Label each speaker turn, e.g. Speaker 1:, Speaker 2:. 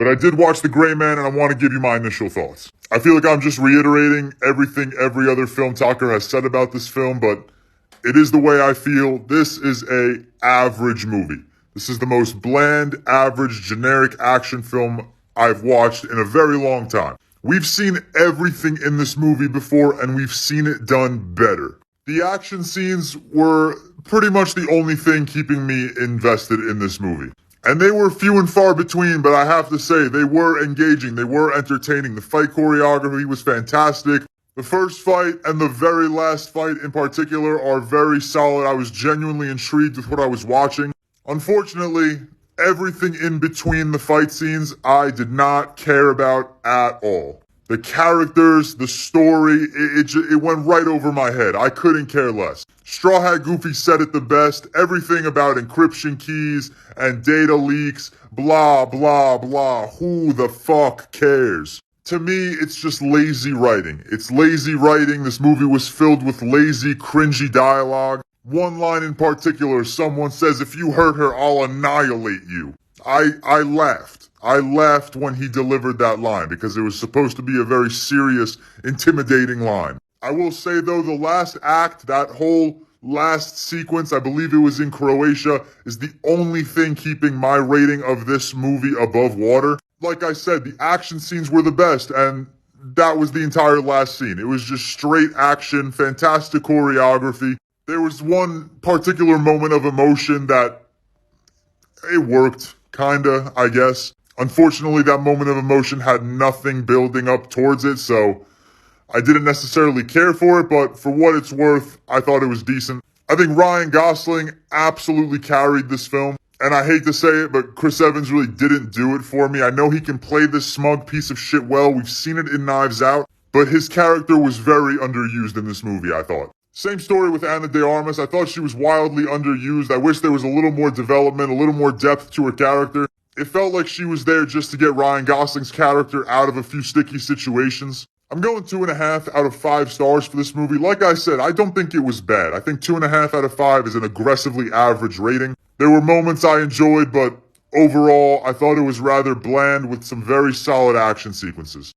Speaker 1: But I did watch The Gray Man, and I want to give you my initial thoughts. I feel like I'm just reiterating everything every other film talker has said about this film, but it is the way I feel. This is a average movie. This is the most bland, average, generic action film I've watched in a very long time. We've seen everything in this movie before, and we've seen it done better. The action scenes were pretty much the only thing keeping me invested in this movie. And they were few and far between, but I have to say, they were engaging, they were entertaining. The fight choreography was fantastic. The first fight and the very last fight in particular are very solid. I was genuinely intrigued with what I was watching. Unfortunately, everything in between the fight scenes, I did not care about at all. The characters, the story, it went right over my head. I couldn't care less. Straw Hat Goofy said it the best. Everything about encryption keys and data leaks, blah, blah, blah. Who the fuck cares? To me, it's just lazy writing. It's lazy writing. This movie was filled with lazy, cringy dialogue. One line in particular, someone says, "If you hurt her, I'll annihilate you." I laughed. I laughed when he delivered that line because it was supposed to be a very serious, intimidating line. I will say though, the last act, that whole last sequence, I believe it was in Croatia, is the only thing keeping my rating of this movie above water. Like I said, the action scenes were the best, and that was the entire last scene. It was just straight action, fantastic choreography. There was one particular moment of emotion that it worked, kinda, I guess. Unfortunately, that moment of emotion had nothing building up towards it, so I didn't necessarily care for it, but for what it's worth, I thought it was decent. I think Ryan Gosling absolutely carried this film, and I hate to say it, but Chris Evans really didn't do it for me. I know he can play this smug piece of shit well, we've seen it in Knives Out, but his character was very underused in this movie, I thought. Same story with Ana De Armas. I thought she was wildly underused. I wish there was a little more development, a little more depth to her character. It felt like she was there just to get Ryan Gosling's character out of a few sticky situations. I'm going 2.5 out of 5 stars for this movie. Like I said, I don't think it was bad. I think 2.5 out of 5 is an aggressively average rating. There were moments I enjoyed, but overall, I thought it was rather bland with some very solid action sequences.